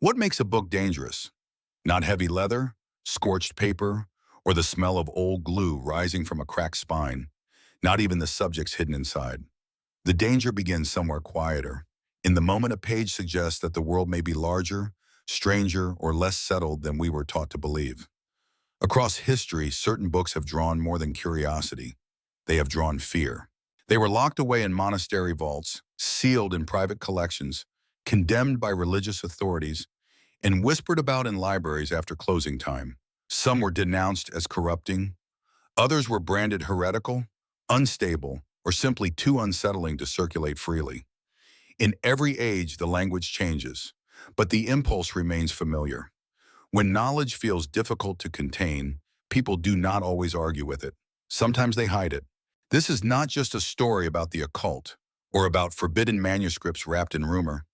What makes a book dangerous? Not heavy leather, scorched paper, or the smell of old glue rising from a cracked spine. Not even the subjects hidden inside. The danger begins somewhere quieter, in the moment a page suggests that the world may be larger, stranger, or less settled than we were taught to believe. Across history, certain books have drawn more than curiosity. They have drawn fear. They were locked away in monastery vaults, sealed in private collections, condemned by religious authorities, and whispered about in libraries after closing time. Some were denounced as corrupting. Others were branded heretical, unstable, or simply too unsettling to circulate freely. In every age, the language changes, but the impulse remains familiar. When knowledge feels difficult to contain, people do not always argue with it. Sometimes they hide it. This is not just a story about the occult or about forbidden manuscripts wrapped in rumor.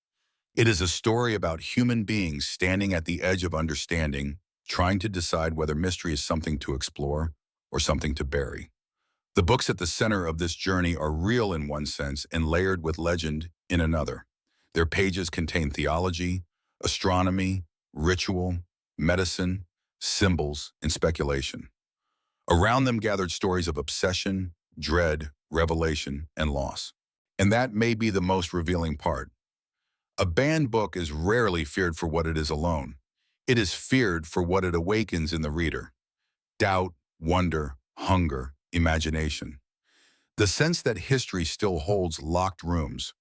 It is a story about human beings standing at the edge of understanding, trying to decide whether mystery is something to explore or something to bury. The books at the center of this journey are real in one sense and layered with legend in another. Their pages contain theology, astronomy, ritual, medicine, symbols, and speculation. Around them gathered stories of obsession, dread, revelation, and loss. And that may be the most revealing part. A banned book is rarely feared for what it is alone. It is feared for what it awakens in the reader. Doubt, wonder, hunger, imagination. The sense that history still holds locked rooms.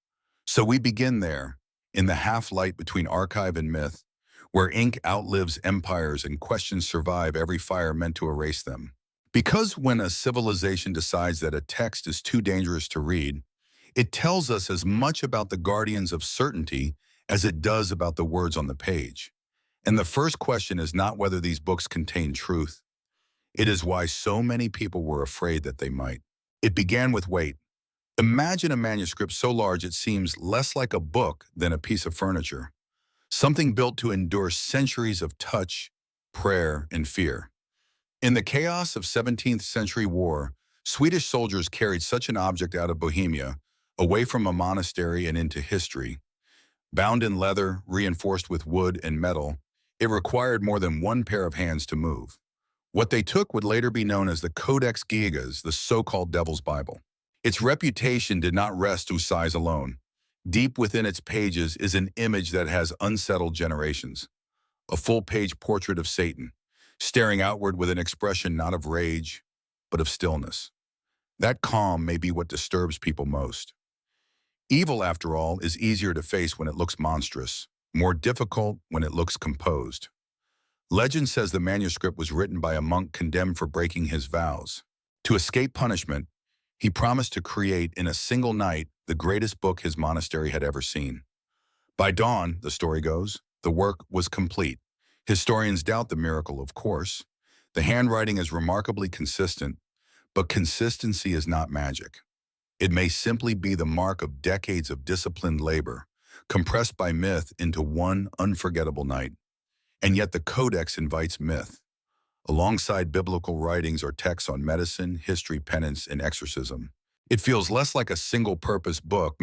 So we begin there, in the half-light between archive and myth, where ink outlives empires and questions survive every fire meant to erase them. Because when a civilization decides that a text is too dangerous to read, it tells us as much about the guardians of certainty as it does about the words on the page. And the first question is not whether these books contain truth. It is why so many people were afraid that they might. It began with weight. Imagine a manuscript so large it seems less like a book than a piece of furniture. Something built to endure centuries of touch, prayer, and fear. In the chaos of 17th century war, Swedish soldiers carried such an object out of Bohemia, away from a monastery and into history. Bound in leather, reinforced with wood and metal, it required more than one pair of hands to move. What they took would later be known as the Codex Gigas, the so-called Devil's Bible. Its reputation did not rest to size alone. Deep within its pages is an image that has unsettled generations. A full-page portrait of Satan, staring outward with an expression not of rage, but of stillness. That calm may be what disturbs people most. Evil, after all, is easier to face when it looks monstrous, more difficult when it looks composed. Legend says the manuscript was written by a monk condemned for breaking his vows. To escape punishment, he promised to create in a single night the greatest book his monastery had ever seen. By dawn, the story goes, the work was complete. Historians doubt the miracle, of course. The handwriting is remarkably consistent, but consistency is not magic. It may simply be the mark of decades of disciplined labor, compressed by myth into one unforgettable night. And yet the Codex invites myth. Alongside biblical writings are texts on medicine, history, penance, and exorcism. It feels less like a single-purpose book,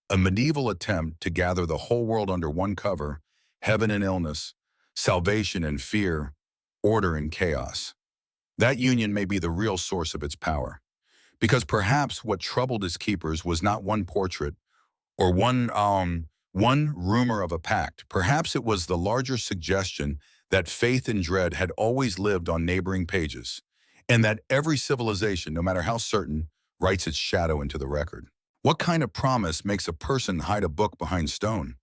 a medieval attempt to gather the whole world under one cover, heaven and illness, salvation and fear, order and chaos. That union may be the real source of its power. Because perhaps what troubled its keepers was not one portrait or one rumor of a pact. Perhaps it was the larger suggestion that faith and dread had always lived on neighboring pages, and that every civilization, no matter how certain, writes its shadow into the record. What kind of promise makes a person hide a book behind stone?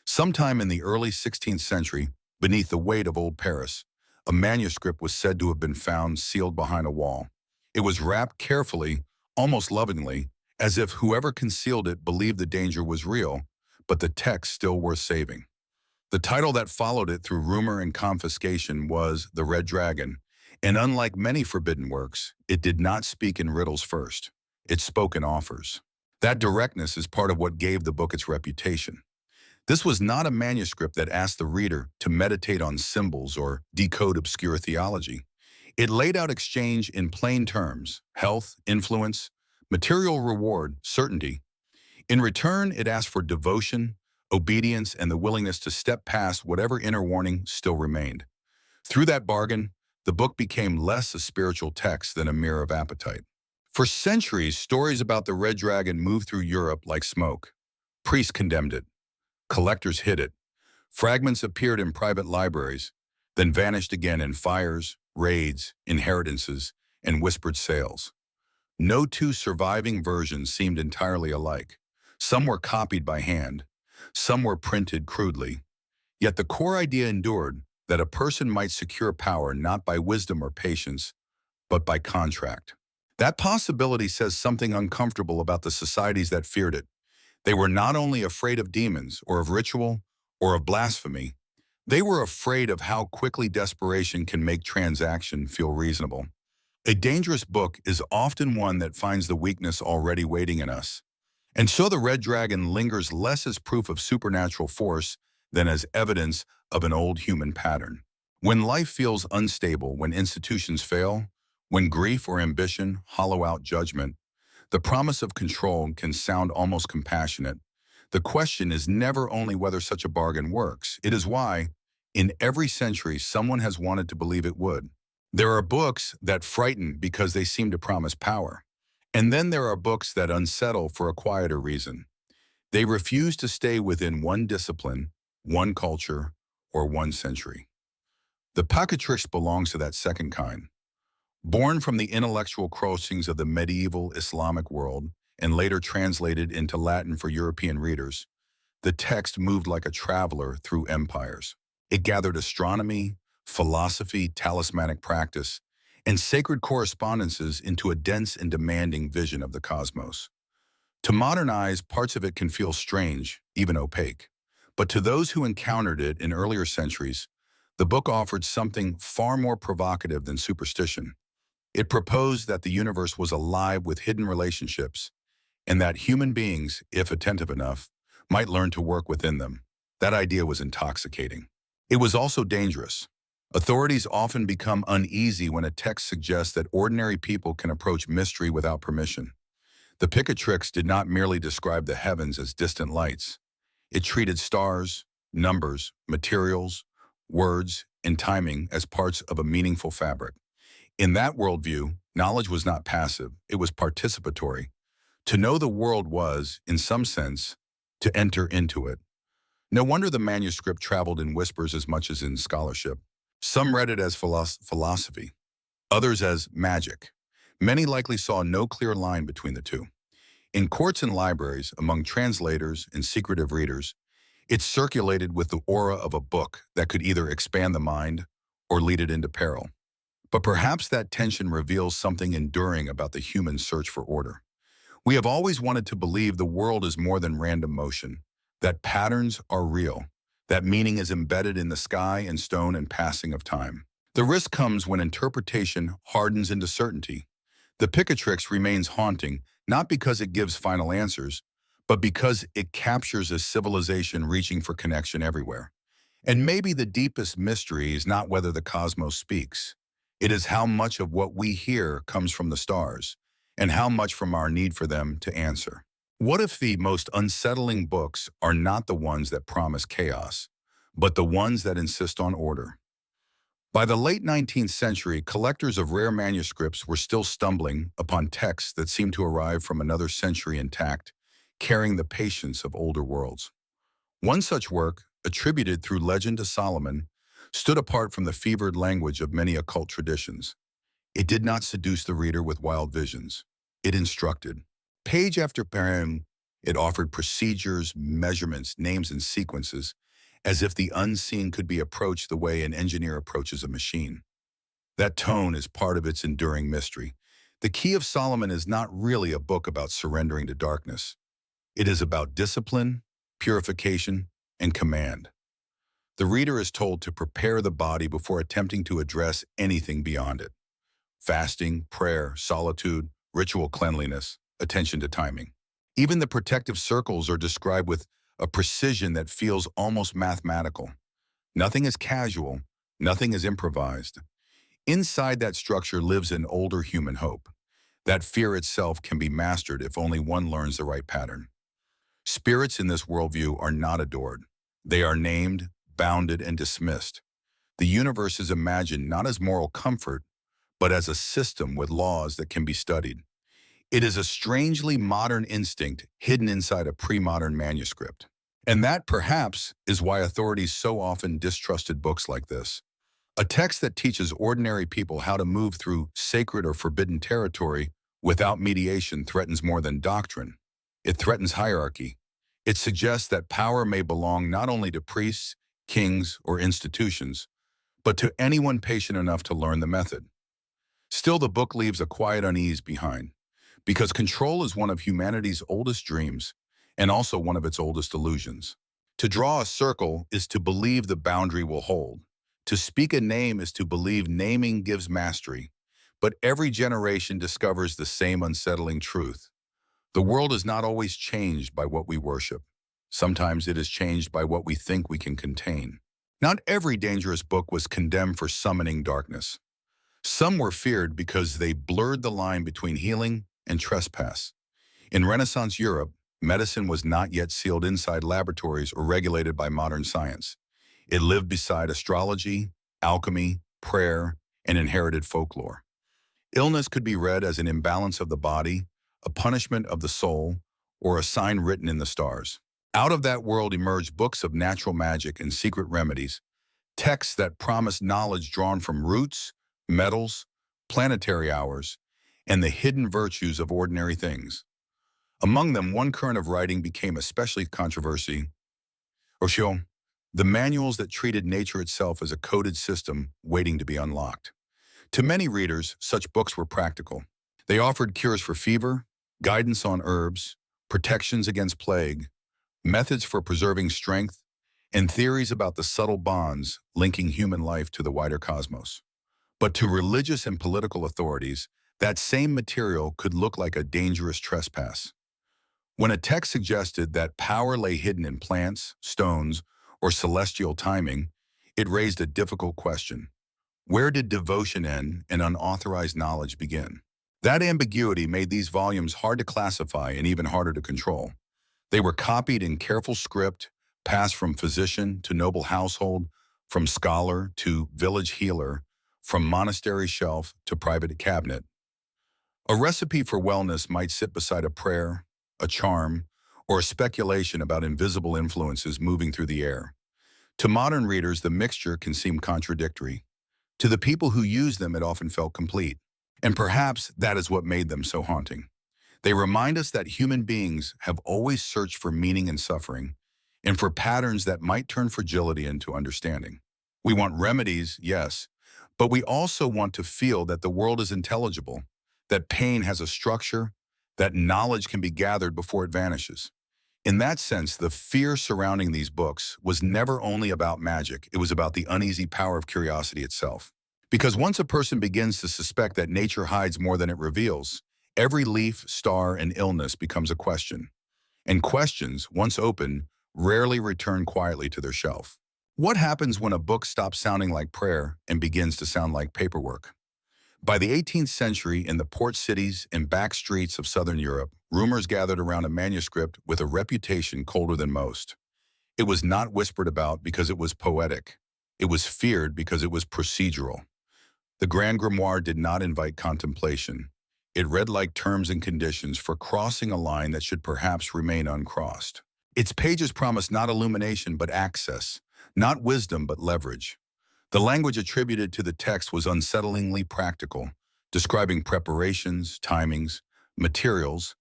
Sometime in the early 16th century, beneath the weight of old Paris, a manuscript was said to have been found sealed behind a wall. It was wrapped carefully, almost lovingly, as if whoever concealed it believed the danger was real, but the text still worth saving. The title that followed it through rumor and confiscation was The Red Dragon, and unlike many forbidden works, it did not speak in riddles first. It spoke in offers. That directness is part of what gave the book its reputation. This was not a manuscript that asked the reader to meditate on symbols or decode obscure theology. It laid out exchange in plain terms: health, influence, material reward, certainty. In return, it asked for devotion, obedience, and the willingness to step past whatever inner warning still remained. Through that bargain, the book became less a spiritual text than a mirror of appetite. For centuries, stories about the Red Dragon moved through Europe like smoke. Priests condemned it. Collectors hid it. Fragments appeared in private libraries, then vanished again in fires, raids, inheritances, and whispered sales. No two surviving versions seemed entirely alike. Some were copied by hand. Some were printed crudely. Yet the core idea endured, that a person might secure power not by wisdom or patience, but by contract. That possibility says something uncomfortable about the societies that feared it. They were not only afraid of demons or of ritual or of blasphemy, they were afraid of how quickly desperation can make transaction feel reasonable. A dangerous book is often one that finds the weakness already waiting in us. And so the Red Dragon lingers less as proof of supernatural force than as evidence of an old human pattern. When life feels unstable, when institutions fail, when grief or ambition hollow out judgment, the promise of control can sound almost compassionate. The question is never only whether such a bargain works, it is why, in every century, someone has wanted to believe it would. There are books that frighten because they seem to promise power. And then there are books that unsettle for a quieter reason. They refuse to stay within one discipline, one culture, or one century. The Pacatrix belongs to that second kind. Born from the intellectual crossings of the medieval Islamic world and later translated into Latin for European readers, the text moved like a traveler through empires. It gathered astronomy, philosophy, talismanic practice, and sacred correspondences into a dense and demanding vision of the cosmos. To modern eyes, parts of it can feel strange, even opaque. But to those who encountered it in earlier centuries, the book offered something far more provocative than superstition. It proposed that the universe was alive with hidden relationships, and that human beings, if attentive enough, might learn to work within them. That idea was intoxicating. It was also dangerous. Authorities often become uneasy when a text suggests that ordinary people can approach mystery without permission. The Picatrix did not merely describe the heavens as distant lights. It treated stars, numbers, materials, words, and timing as parts of a meaningful fabric. In that worldview, knowledge was not passive, it was participatory. To know the world was, in some sense, to enter into it. No wonder the manuscript traveled in whispers as much as in scholarship. Some read it as philosophy, others as magic. Many likely saw no clear line between the two. In courts and libraries, among translators and secretive readers, it circulated with the aura of a book that could either expand the mind or lead it into peril. But perhaps that tension reveals something enduring about the human search for order. We have always wanted to believe the world is more than random motion, that patterns are real, that meaning is embedded in the sky and stone and passing of time. The risk comes when interpretation hardens into certainty. The Picatrix remains haunting, not because it gives final answers, but because it captures a civilization reaching for connection everywhere. And maybe the deepest mystery is not whether the cosmos speaks. It is how much of what we hear comes from the stars, and how much from our need for them to answer. What if the most unsettling books are not the ones that promise chaos, but the ones that insist on order? By the late 19th century, collectors of rare manuscripts were still stumbling upon texts that seemed to arrive from another century intact, carrying the patience of older worlds. One such work, attributed through legend to Solomon, stood apart from the fevered language of many occult traditions. It did not seduce the reader with wild visions. It instructed. Page after page, it offered procedures, measurements, names, and sequences, as if the unseen could be approached the way an engineer approaches a machine. That tone is part of its enduring mystery. The Key of Solomon is not really a book about surrendering to darkness. It is about discipline, purification, and command. The reader is told to prepare the body before attempting to address anything beyond it. Fasting, prayer, solitude, ritual cleanliness, attention to timing. Even the protective circles are described with a precision that feels almost mathematical. Nothing is casual, nothing is improvised. Inside that structure lives an older human hope. That fear itself can be mastered if only one learns the right pattern. Spirits in this worldview are not adored. They are named, bounded, and dismissed. The universe is imagined not as moral comfort, but as a system with laws that can be studied. It is a strangely modern instinct hidden inside a pre-modern manuscript. And that, perhaps, is why authorities so often distrusted books like this. A text that teaches ordinary people how to move through sacred or forbidden territory without mediation threatens more than doctrine. It threatens hierarchy. It suggests that power may belong not only to priests, kings, or institutions, but to anyone patient enough to learn the method. Still, the book leaves a quiet unease behind, because control is one of humanity's oldest dreams and also one of its oldest illusions. To draw a circle is to believe the boundary will hold. To speak a name is to believe naming gives mastery. But every generation discovers the same unsettling truth. The world is not always changed by what we worship. Sometimes it is changed by what we think we can contain. Not every dangerous book was condemned for summoning darkness. Some were feared because they blurred the line between healing and trespass. In Renaissance Europe, medicine was not yet sealed inside laboratories or regulated by modern science. It lived beside astrology, alchemy, prayer, and inherited folklore. Illness could be read as an imbalance of the body, a punishment of the soul, or a sign written in the stars. Out of that world emerged books of natural magic and secret remedies, texts that promised knowledge drawn from roots, metals, planetary hours, and the hidden virtues of ordinary things. Among them, one current of writing became especially controversial. Occult, the manuals that treated nature itself as a coded system waiting to be unlocked. To many readers, such books were practical. They offered cures for fever, guidance on herbs, protections against plague, methods for preserving strength, and theories about the subtle bonds linking human life to the wider cosmos. But to religious and political authorities, that same material could look like a dangerous trespass. When a text suggested that power lay hidden in plants, stones, or celestial timing, it raised a difficult question. Where did devotion end and unauthorized knowledge begin? That ambiguity made these volumes hard to classify and even harder to control. They were copied in careful script, passed from physician to noble household, from scholar to village healer, from monastery shelf to private cabinet. A recipe for wellness might sit beside a prayer, a charm, or a speculation about invisible influences moving through the air. To modern readers, the mixture can seem contradictory. To the people who use them, it often felt complete. And perhaps that is what made them so haunting. They remind us that human beings have always searched for meaning in suffering, and for patterns that might turn fragility into understanding. We want remedies, yes, but we also want to feel that the world is intelligible, that pain has a structure, that knowledge can be gathered before it vanishes. In that sense, the fear surrounding these books was never only about magic, it was about the uneasy power of curiosity itself. Because once a person begins to suspect that nature hides more than it reveals, every leaf, star, and illness becomes a question. And questions, once open, rarely return quietly to their shelf. What happens when a book stops sounding like prayer and begins to sound like paperwork? By the 18th century, in the port cities and back streets of Southern Europe, rumors gathered around a manuscript with a reputation colder than most. It was not whispered about because it was poetic. It was feared because it was procedural. The Grand Grimoire did not invite contemplation. It read like terms and conditions for crossing a line that should perhaps remain uncrossed. Its pages promised not illumination but access, not wisdom but leverage. The language attributed to the text was unsettlingly practical, describing preparations, timings, materials,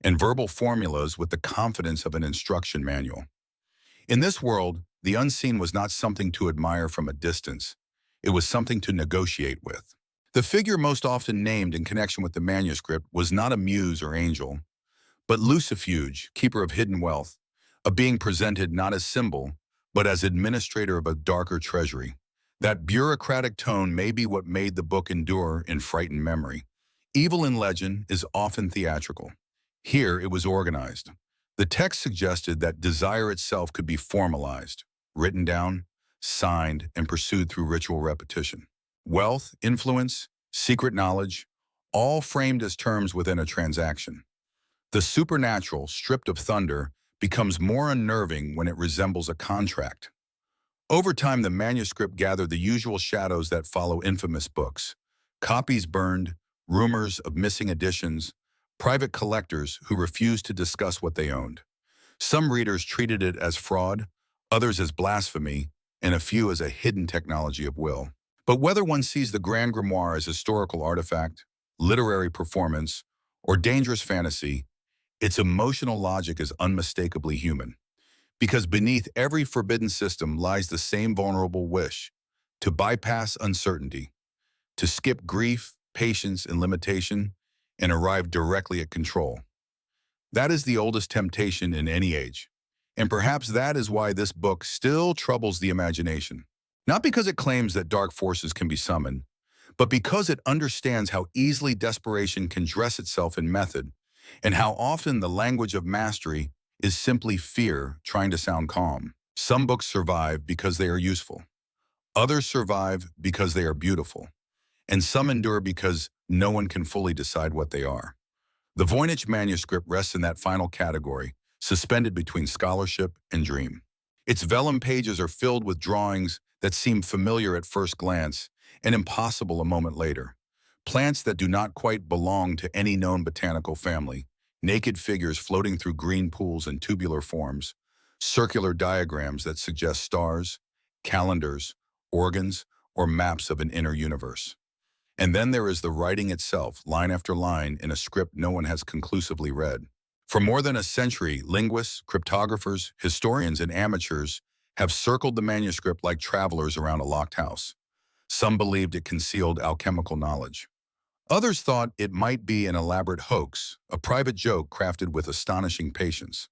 and verbal formulas with the confidence of an instruction manual. In this world, the unseen was not something to admire from a distance. It was something to negotiate with. The figure most often named in connection with the manuscript was not a muse or angel, but Lucifuge, keeper of hidden wealth, a being presented not as symbol, but as administrator of a darker treasury. That bureaucratic tone may be what made the book endure in frightened memory. Evil in legend is often theatrical. Here it was organized. The text suggested that desire itself could be formalized, written down, signed, and pursued through ritual repetition. Wealth, influence, secret knowledge, all framed as terms within a transaction. The supernatural, stripped of thunder, becomes more unnerving when it resembles a contract. Over time, the manuscript gathered the usual shadows that follow infamous books. Copies burned, rumors of missing editions, private collectors who refused to discuss what they owned. Some readers treated it as fraud, others as blasphemy, and a few as a hidden technology of will. But whether one sees the Grand Grimoire as historical artifact, literary performance, or dangerous fantasy, its emotional logic is unmistakably human. Because beneath every forbidden system lies the same vulnerable wish to bypass uncertainty, to skip grief, patience, and limitation, and arrive directly at control. That is the oldest temptation in any age. And perhaps that is why this book still troubles the imagination. Not because it claims that dark forces can be summoned, but because it understands how easily desperation can dress itself in method, and how often the language of mastery is simply fear trying to sound calm. Some books survive because they are useful. Others survive because they are beautiful. And some endure because no one can fully decide what they are. The Voynich Manuscript rests in that final category, suspended between scholarship and dream. Its vellum pages are filled with drawings that seem familiar at first glance and impossible a moment later. Plants that do not quite belong to any known botanical family, naked figures floating through green pools and tubular forms, circular diagrams that suggest stars, calendars, organs, or maps of an inner universe. And then there is the writing itself, line after line, in a script no one has conclusively read. For more than a century, linguists, cryptographers, historians, and amateurs have circled the manuscript like travelers around a locked house. Some believed it concealed alchemical knowledge. Others thought it might be an elaborate hoax, a private joke crafted with astonishing patience.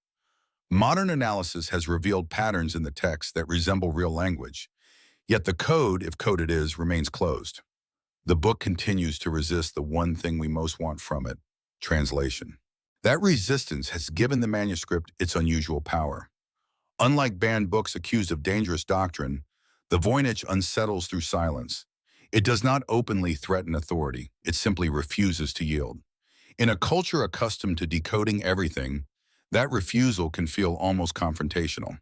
Modern analysis has revealed patterns in the text that resemble real language, yet the code, if code it is, remains closed. The book continues to resist the one thing we most want from it: translation. That resistance has given the manuscript its unusual power. Unlike banned books accused of dangerous doctrine, the Voynich unsettles through silence. It does not openly threaten authority, it simply refuses to yield. In a culture accustomed to decoding everything, that refusal can feel almost confrontational.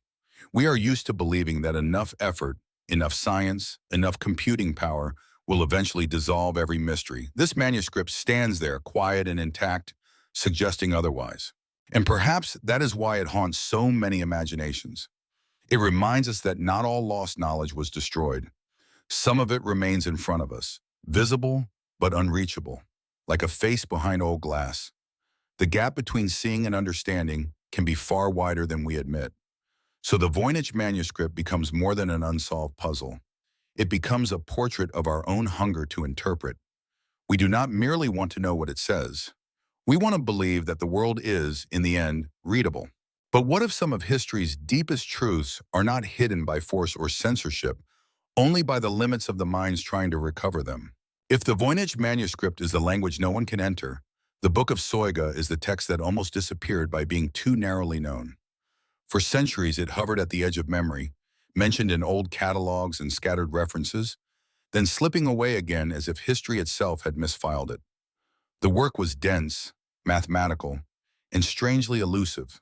We are used to believing that enough effort, enough science, enough computing power will eventually dissolve every mystery. This manuscript stands there, quiet and intact, suggesting otherwise. And perhaps that is why it haunts so many imaginations. It reminds us that not all lost knowledge was destroyed. Some of it remains in front of us, visible but unreachable, like a face behind old glass. The gap between seeing and understanding can be far wider than we admit. So the Voynich manuscript becomes more than an unsolved puzzle. It becomes a portrait of our own hunger to interpret. We do not merely want to know what it says. We want to believe that the world is, in the end, readable. But what if some of history's deepest truths are not hidden by force or censorship, only by the limits of the minds trying to recover them? If the Voynich manuscript is the language no one can enter, the Book of Soiga is the text that almost disappeared by being too narrowly known. For centuries, it hovered at the edge of memory, mentioned in old catalogs and scattered references, then slipping away again as if history itself had misfiled it. The work was dense, mathematical, and strangely elusive,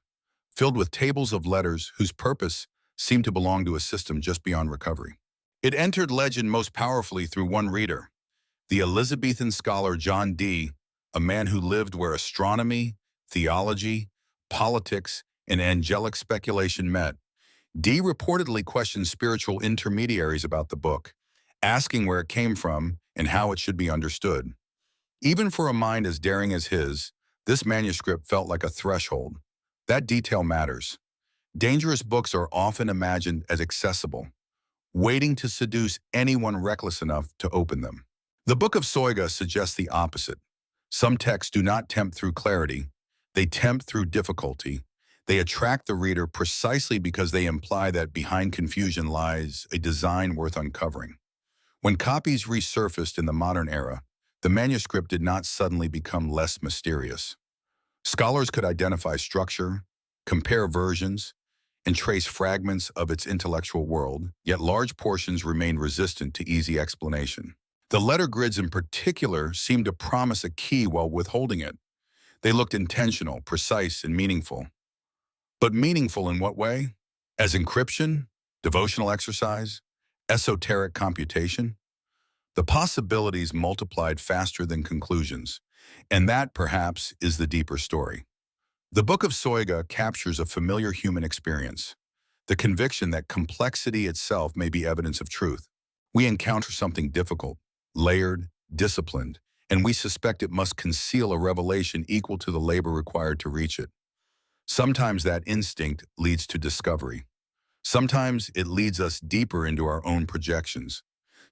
filled with tables of letters whose purpose seemed to belong to a system just beyond recovery. It entered legend most powerfully through one reader, the Elizabethan scholar John Dee, a man who lived where astronomy, theology, politics, and angelic speculation met. Dee reportedly questioned spiritual intermediaries about the book, asking where it came from and how it should be understood. Even for a mind as daring as his, this manuscript felt like a threshold. That detail matters. Dangerous books are often imagined as accessible, waiting to seduce anyone reckless enough to open them. The Book of Soiga suggests the opposite. Some texts do not tempt through clarity, they tempt through difficulty. They attract the reader precisely because they imply that behind confusion lies a design worth uncovering. When copies resurfaced in the modern era, the manuscript did not suddenly become less mysterious. Scholars could identify structure, compare versions, and trace fragments of its intellectual world, yet large portions remained resistant to easy explanation. The letter grids in particular seemed to promise a key while withholding it. They looked intentional, precise, and meaningful. But meaningful in what way? As encryption, devotional exercise, esoteric computation? The possibilities multiplied faster than conclusions, and that, perhaps, is the deeper story. The Book of Soiga captures a familiar human experience, the conviction that complexity itself may be evidence of truth. We encounter something difficult, layered, disciplined, and we suspect it must conceal a revelation equal to the labor required to reach it. Sometimes that instinct leads to discovery. Sometimes it leads us deeper into our own projections.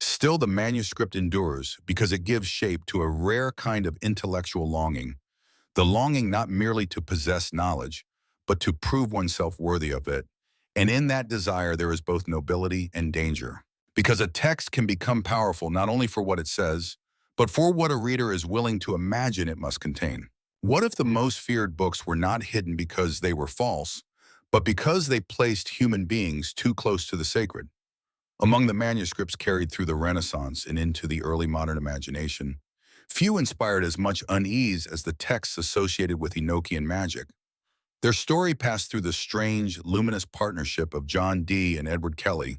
Still, the manuscript endures because it gives shape to a rare kind of intellectual longing, the longing not merely to possess knowledge, but to prove oneself worthy of it. And in that desire, there is both nobility and danger. Because a text can become powerful not only for what it says, but for what a reader is willing to imagine it must contain. What if the most feared books were not hidden because they were false, but because they placed human beings too close to the sacred? Among the manuscripts carried through the Renaissance and into the early modern imagination, few inspired as much unease as the texts associated with Enochian magic. Their story passed through the strange, luminous partnership of John Dee and Edward Kelly,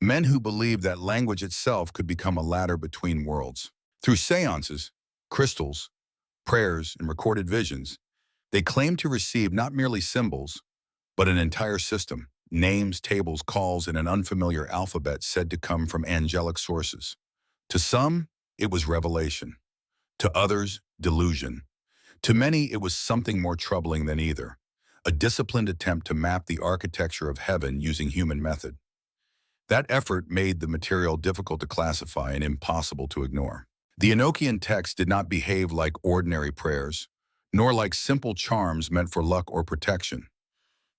men who believed that language itself could become a ladder between worlds. Through seances, crystals, prayers, and recorded visions, they claimed to receive not merely symbols, but an entire system, names, tables, calls, and an unfamiliar alphabet said to come from angelic sources. To some, it was revelation. To others, delusion. To many, it was something more troubling than either, a disciplined attempt to map the architecture of heaven using human method. That effort made the material difficult to classify and impossible to ignore. The Enochian texts did not behave like ordinary prayers, nor like simple charms meant for luck or protection.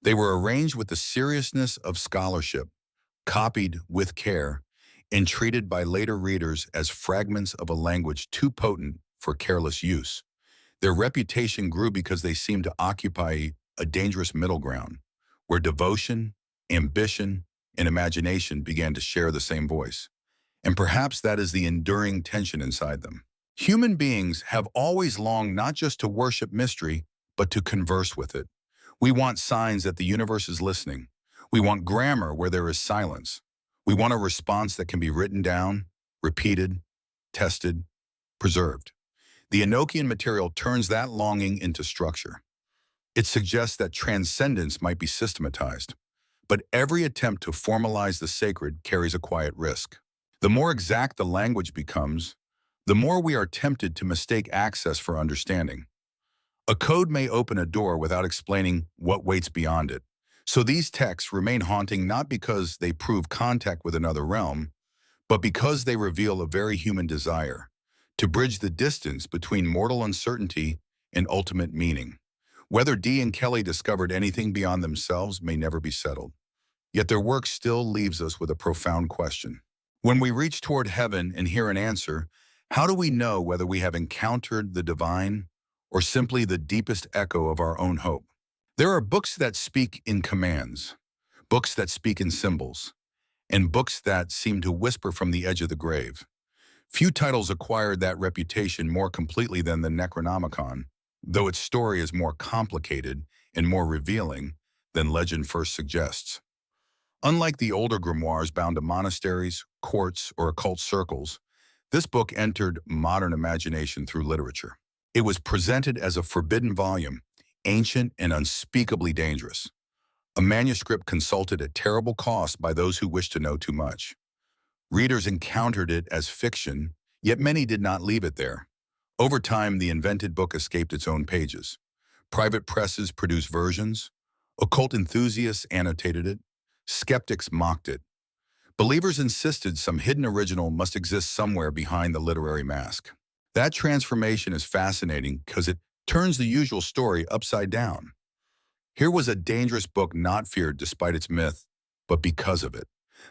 They were arranged with the seriousness of scholarship, copied with care, and treated by later readers as fragments of a language too potent for careless use. Their reputation grew because they seemed to occupy a dangerous middle ground, where devotion, ambition, and imagination began to share the same voice. And perhaps that is the enduring tension inside them. Human beings have always longed not just to worship mystery, but to converse with it. We want signs that the universe is listening. We want grammar where there is silence. We want a response that can be written down, repeated, tested, preserved. The Enochian material turns that longing into structure. It suggests that transcendence might be systematized, but every attempt to formalize the sacred carries a quiet risk. The more exact the language becomes, the more we are tempted to mistake access for understanding. A code may open a door without explaining what waits beyond it. So these texts remain haunting not because they prove contact with another realm, but because they reveal a very human desire to bridge the distance between mortal uncertainty and ultimate meaning. Whether Dee and Kelly discovered anything beyond themselves may never be settled. Yet their work still leaves us with a profound question. When we reach toward heaven and hear an answer, how do we know whether we have encountered the divine or simply the deepest echo of our own hope? There are books that speak in commands, books that speak in symbols, and books that seem to whisper from the edge of the grave. Few titles acquired that reputation more completely than the Necronomicon, though its story is more complicated and more revealing than legend first suggests. Unlike the older grimoires bound to monasteries, courts, or occult circles, this book entered modern imagination through literature. It was presented as a forbidden volume, ancient and unspeakably dangerous, a manuscript consulted at terrible cost by those who wished to know too much. Readers encountered it as fiction, yet many did not leave it there. Over time, the invented book escaped its own pages. Private presses produced versions, occult enthusiasts annotated it, skeptics mocked it. Believers insisted some hidden original must exist somewhere behind the literary mask. That transformation is fascinating because it turns the usual story upside down. Here was a dangerous book not feared despite its myth, but because of it.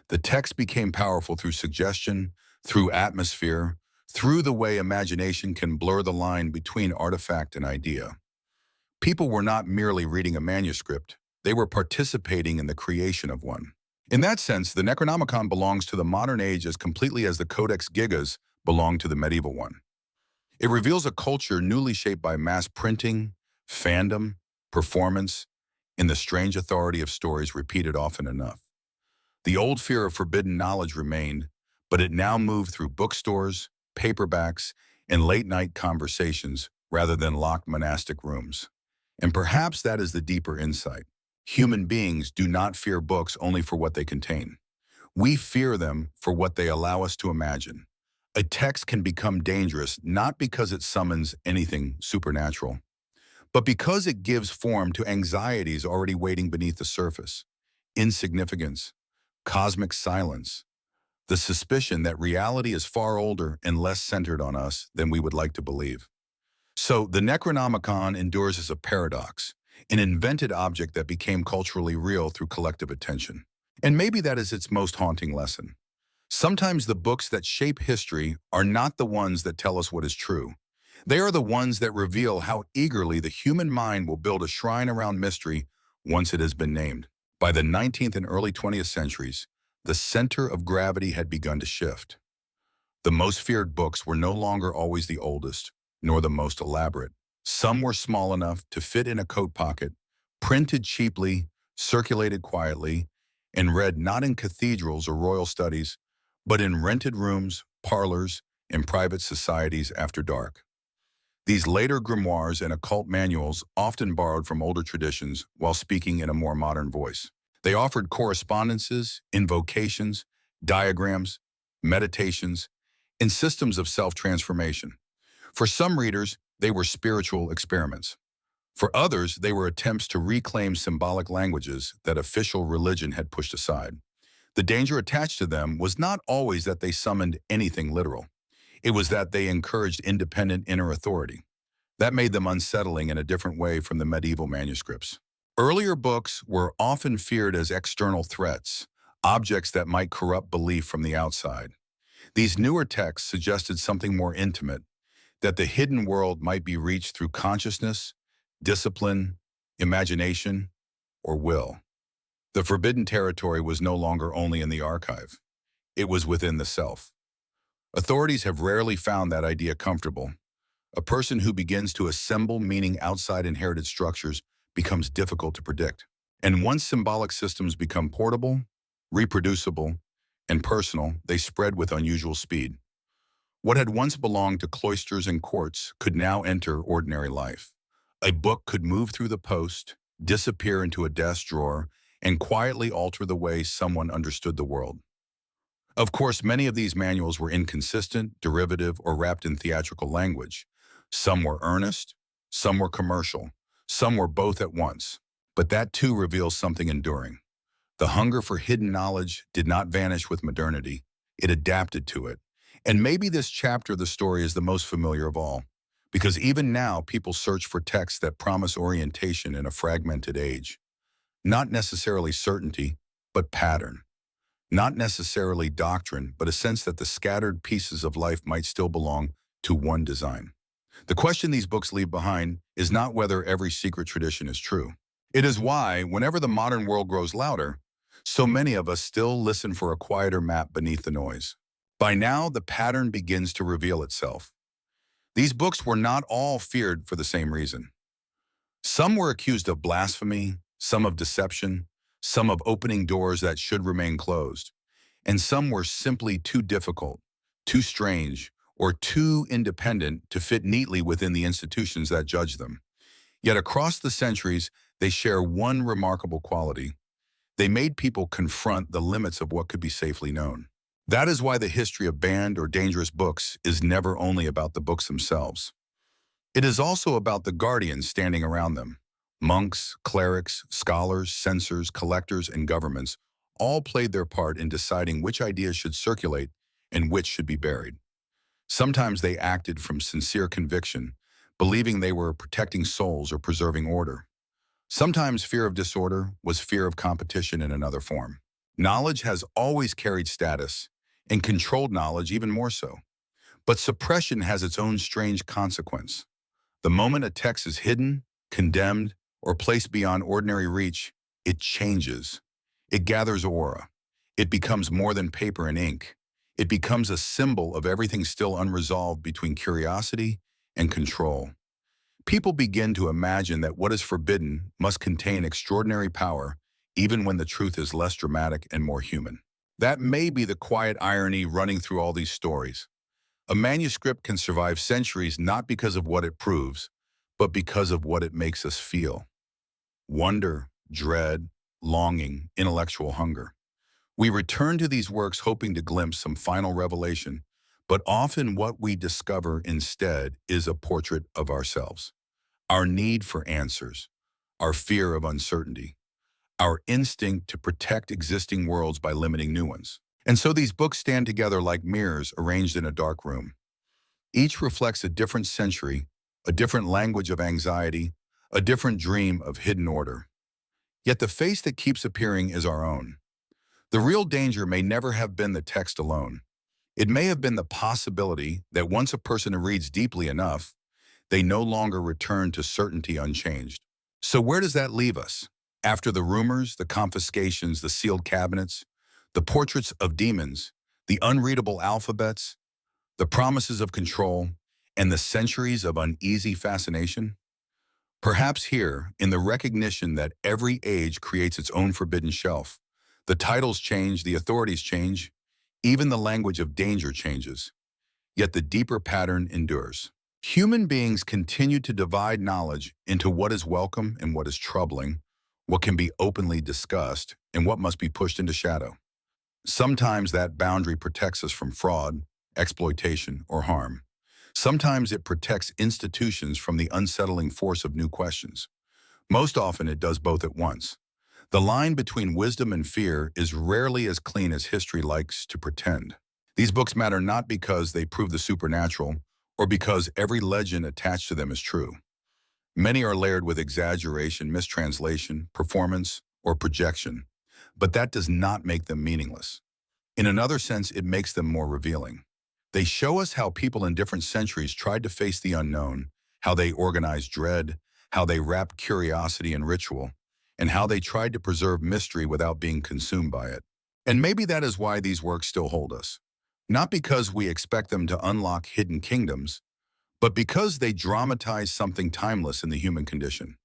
The text became powerful through suggestion, through atmosphere, through the way imagination can blur the line between artifact and idea. People were not merely reading a manuscript, they were participating in the creation of one. In that sense, the Necronomicon belongs to the modern age as completely as the Codex Gigas belonged to the medieval one. It reveals a culture newly shaped by mass printing, fandom, performance, in the strange authority of stories repeated often enough. The old fear of forbidden knowledge remained, but it now moved through bookstores, paperbacks, and late-night conversations rather than locked monastic rooms. And perhaps that is the deeper insight. Human beings do not fear books only for what they contain. We fear them for what they allow us to imagine. A text can become dangerous not because it summons anything supernatural, but because it gives form to anxieties already waiting beneath the surface. Insignificance, cosmic silence, the suspicion that reality is far older and less centered on us than we would like to believe. So the Necronomicon endures as a paradox, an invented object that became culturally real through collective attention. And maybe that is its most haunting lesson. Sometimes the books that shape history are not the ones that tell us what is true. They are the ones that reveal how eagerly the human mind will build a shrine around mystery once it has been named. By the 19th and early 20th centuries, the center of gravity had begun to shift. The most feared books were no longer always the oldest, nor the most elaborate. Some were small enough to fit in a coat pocket, printed cheaply, circulated quietly, and read not in cathedrals or royal studies, but in rented rooms, parlors, and private societies after dark. These later grimoires and occult manuals often borrowed from older traditions while speaking in a more modern voice. They offered correspondences, invocations, diagrams, meditations, and systems of self-transformation. For some readers, they were spiritual experiments. For others, they were attempts to reclaim symbolic languages that official religion had pushed aside. The danger attached to them was not always that they summoned anything literal. It was that they encouraged independent inner authority. That made them unsettling in a different way from the medieval manuscripts. Earlier books were often feared as external threats, objects that might corrupt belief from the outside. These newer texts suggested something more intimate, that the hidden world might be reached through consciousness, discipline, imagination, or will. The forbidden territory was no longer only in the archive. It was within the self. Authorities have rarely found that idea comfortable. A person who begins to assemble meaning outside inherited structures becomes difficult to predict. And once symbolic systems become portable, reproducible, and personal, they spread with unusual speed. What had once belonged to cloisters and courts could now enter ordinary life. A book could move through the post, disappear into a desk drawer, and quietly alter the way someone understood the world. Of course, many of these manuals were inconsistent, derivative, or wrapped in theatrical language. Some were earnest, some were commercial, some were both at once. But that too reveals something enduring. The hunger for hidden knowledge did not vanish with modernity. It adapted to it. And maybe this chapter of the story is the most familiar of all, because even now people search for texts that promise orientation in a fragmented age. Not necessarily certainty, but pattern. Not necessarily doctrine, but a sense that the scattered pieces of life might still belong to one design. The question these books leave behind is not whether every secret tradition is true. It is why, whenever the modern world grows louder, so many of us still listen for a quieter map beneath the noise. By now, the pattern begins to reveal itself. These books were not all feared for the same reason. Some were accused of blasphemy, some of deception, some of opening doors that should remain closed, and some were simply too difficult, too strange, or too independent to fit neatly within the institutions that judge them. Yet across the centuries, they share one remarkable quality. They made people confront the limits of what could be safely known. That is why the history of banned or dangerous books is never only about the books themselves. It is also about the guardians standing around them. Monks, clerics, scholars, censors, collectors, and governments all played their part in deciding which ideas should circulate and which should be buried. Sometimes they acted from sincere conviction, believing they were protecting souls or preserving order. Sometimes fear of disorder was fear of competition in another form. Knowledge has always carried status, and controlled knowledge even more so. But suppression has its own strange consequence. The moment a text is hidden, condemned, or placed beyond ordinary reach, it changes. It gathers aura. It becomes more than paper and ink. It becomes a symbol of everything still unresolved between curiosity and control. People begin to imagine that what is forbidden must contain extraordinary power, even when the truth is less dramatic and more human. That may be the quiet irony running through all these stories. A manuscript can survive centuries not because of what it proves, but because of what it makes us feel. Wonder, dread, longing, intellectual hunger. We return to these works hoping to glimpse some final revelation, but often what we discover instead is a portrait of ourselves. Our need for answers, our fear of uncertainty, our instinct to protect existing worlds by limiting new ones. And so these books stand together like mirrors arranged in a dark room. Each reflects a different century, a different language of anxiety, a different dream of hidden order. Yet the face that keeps appearing is our own. The real danger may never have been the text alone. It may have been the possibility that once a person reads deeply enough, they no longer return to certainty unchanged. So where does that leave us? After the rumors, the confiscations, the sealed cabinets, the portraits of demons, the unreadable alphabets, the promises of control, and the centuries of uneasy fascination? Perhaps here, in the recognition that every age creates its own forbidden shelf, the titles change, the authorities change, even the language of danger changes, yet the deeper pattern endures. Human beings continue to divide knowledge into what is welcome and what is troubling, what can be openly discussed, and what must be pushed into shadow. Sometimes that boundary protects us from fraud, exploitation, or harm. Sometimes it protects institutions from the unsettling force of new questions. Most often it does both at once. The line between wisdom and fear is rarely as clean as history likes to pretend. These books matter not because they prove the supernatural or because every legend attached to them is true. Many are layered with exaggeration, mistranslation, performance, or projection, but that does not make them meaningless. In another sense, it makes them more revealing. They show us how people in different centuries tried to face the unknown, how they organized dread, how they wrapped curiosity in ritual, and how they tried to preserve mystery without being consumed by it. And maybe that is why these works still hold us. Not because we expect them to unlock hidden kingdoms, but because they dramatize something timeless in the human condition.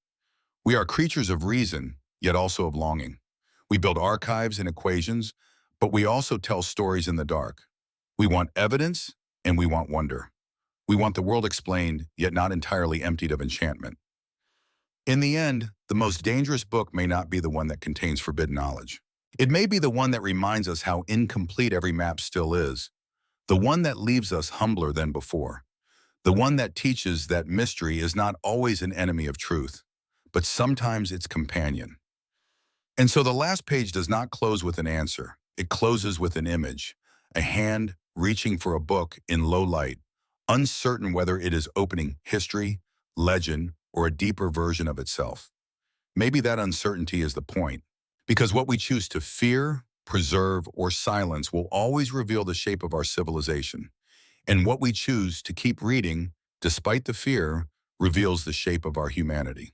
We are creatures of reason, yet also of longing. We build archives and equations, but we also tell stories in the dark. We want evidence, and we want wonder. We want the world explained, yet not entirely emptied of enchantment. In the end, the most dangerous book may not be the one that contains forbidden knowledge. It may be the one that reminds us how incomplete every map still is, the one that leaves us humbler than before, the one that teaches that mystery is not always an enemy of truth, but sometimes its companion. And so the last page does not close with an answer. It closes with an image, a hand reaching for a book in low light, uncertain whether it is opening history, legend, or a deeper version of itself. Maybe that uncertainty is the point, because what we choose to fear, preserve, or silence will always reveal the shape of our civilization. And what we choose to keep reading, despite the fear, reveals the shape of our humanity.